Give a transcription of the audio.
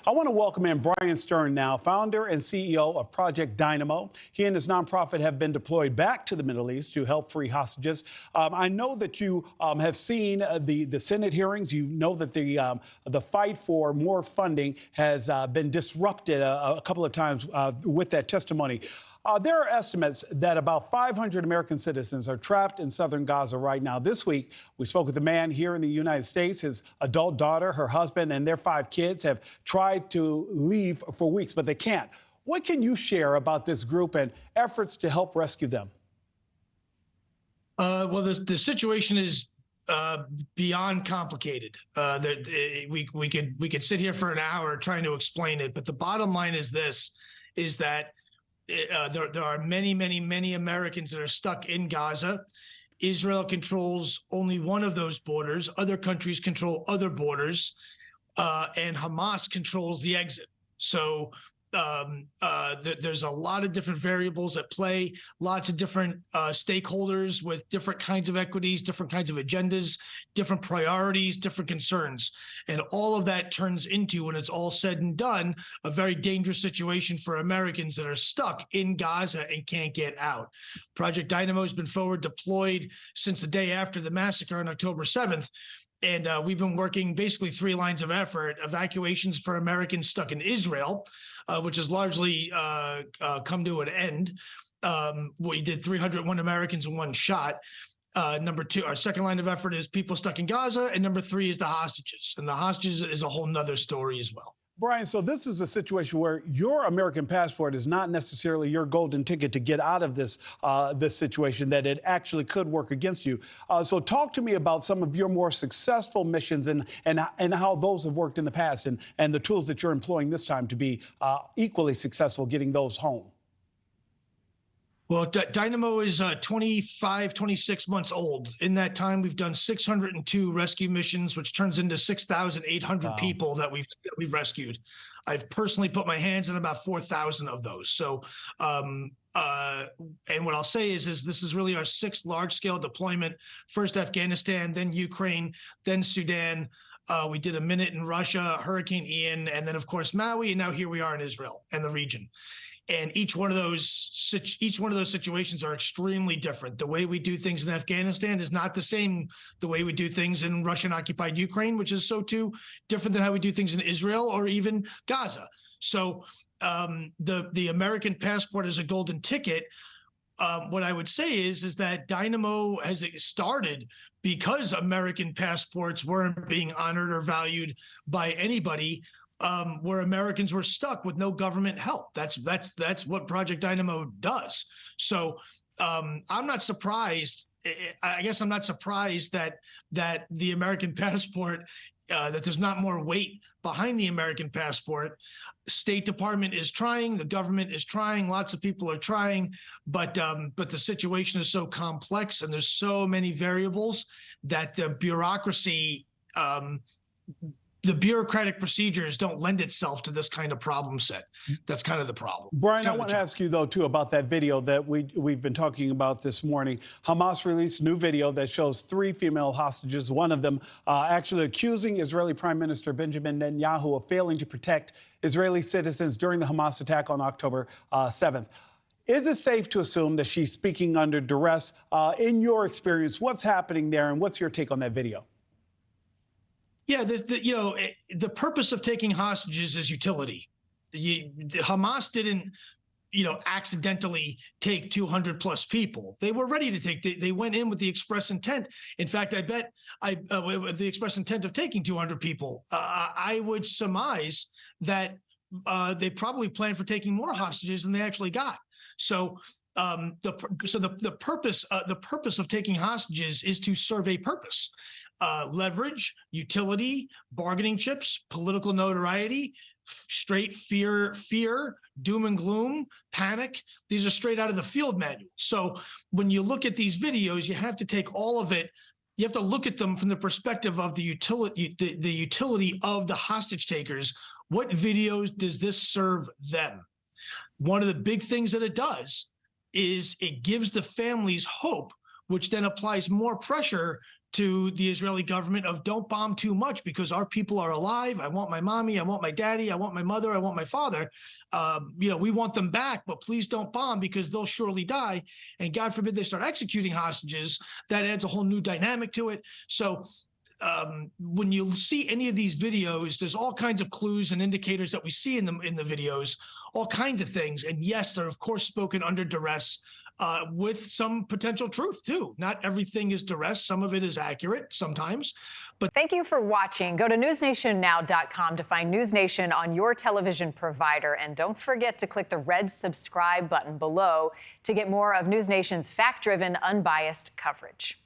I want to welcome in Bryan Stern now, founder and CEO of Project Dynamo. He and his nonprofit have been deployed back to the Middle East to help free hostages. I know that you have seen the Senate hearings. You know that the fight for more funding has been disrupted a couple of times with that testimony. There are estimates that about 500 American citizens are trapped in southern Gaza right now. This week, we spoke with a man here in the United States. His adult daughter, her husband, and their 5 kids have tried to leave for weeks, but they can't. What can you share about this group and efforts to help rescue them? Well, the situation is beyond complicated. We could sit here for an hour trying to explain it, but the bottom line is this: is that there are many Americans that are stuck in Gaza. Israel controls only one of those borders. Other countries control other borders, and Hamas controls the exit. So there's a lot of different variables at play, lots of different stakeholders with different kinds of equities, different kinds of agendas, different priorities, different concerns. And all of that turns into, when it's all said and done, a very dangerous situation for Americans that are stuck in Gaza and can't get out. Project Dynamo has been forward deployed since the day after the massacre on October 7th. And we've been working basically 3 lines of effort: evacuations for Americans stuck in Israel, which has largely come to an end. We did 301 Americans in one shot. Number 2, our second line of effort is people stuck in Gaza. And number 3 is the hostages. And the hostages is a whole nother story as well. Brian, so this is a situation where your American passport is not necessarily your golden ticket to get out of this this situation, that it actually could work against you. So talk to me about some of your more successful missions and how those have worked in the past, and the tools that you're employing this time to be equally successful getting those home. Well, Dynamo is 25, 26 months old. In that time, we've done 602 rescue missions, which turns into 6,800 people that we've rescued. I've personally put my hands on about 4,000 of those. So, and what I'll say is this is really our 6th large-scale deployment. First Afghanistan, then Ukraine, then Sudan. We did a minute in Russia, Hurricane Ian, and then, of course, Maui, and now here we are in Israel and the region. And each one of those situations are extremely different. The way we do things in Afghanistan is not the same the way we do things in Russian-occupied Ukraine, which is so too different than how we do things in Israel or even Gaza. So the American passport is a golden ticket. What I would say is that Dynamo has started because American passports weren't being honored or valued by anybody. Where Americans were stuck with no government help. That's what Project Dynamo does. So I'm not surprised. I guess I'm not surprised that the American passport, that there's not more weight behind the American passport. State Department is trying, the government is trying, lots of people are trying, but the situation is so complex and there's so many variables that the bureaucracy. The bureaucratic procedures don't lend itself to this kind of problem set. That's kind of the problem. Brian, I want to ask you, though, too, about that video that we've been talking about this morning. Hamas released new video that shows 3 female hostages, one of them actually accusing Israeli Prime Minister Benjamin Netanyahu of failing to protect Israeli citizens during the Hamas attack on October 7th. Is it safe to assume that she's speaking under duress? In your experience, what's happening there, and what's your take on that video? Yeah, the purpose of taking hostages is utility. Hamas didn't, accidentally take 200 plus people. They were ready to take. They went in with the express intent. In fact, I bet with the express intent of taking 200 people. I would surmise that they probably planned for taking more hostages than they actually got. So the purpose of taking hostages is to serve a purpose. Leverage, utility, bargaining chips, political notoriety, straight fear, doom and gloom, panic. These are straight out of the field manual. So when you look at these videos, you have to take all of it. You have to look at them from the perspective of the utility of the hostage takers. What videos does this serve them? One of the big things that it does is it gives the families hope, which then applies more pressure to the Israeli government of don't bomb too much because our people are alive. I want my mommy. I want my daddy. I want my mother. I want my father. We want them back, but please don't bomb because they'll surely die. And God forbid they start executing hostages. That adds a whole new dynamic to it. So when you see any of these videos, there's all kinds of clues and indicators that we see in the videos, all kinds of things. And yes, they're of course spoken under duress, with some potential truth too. Not everything is duress. Some of it is accurate sometimes. But thank you for watching. Go to newsnationnow.com to find NewsNation on your television provider. And don't forget to click the red subscribe button below to get more of NewsNation's fact-driven, unbiased coverage.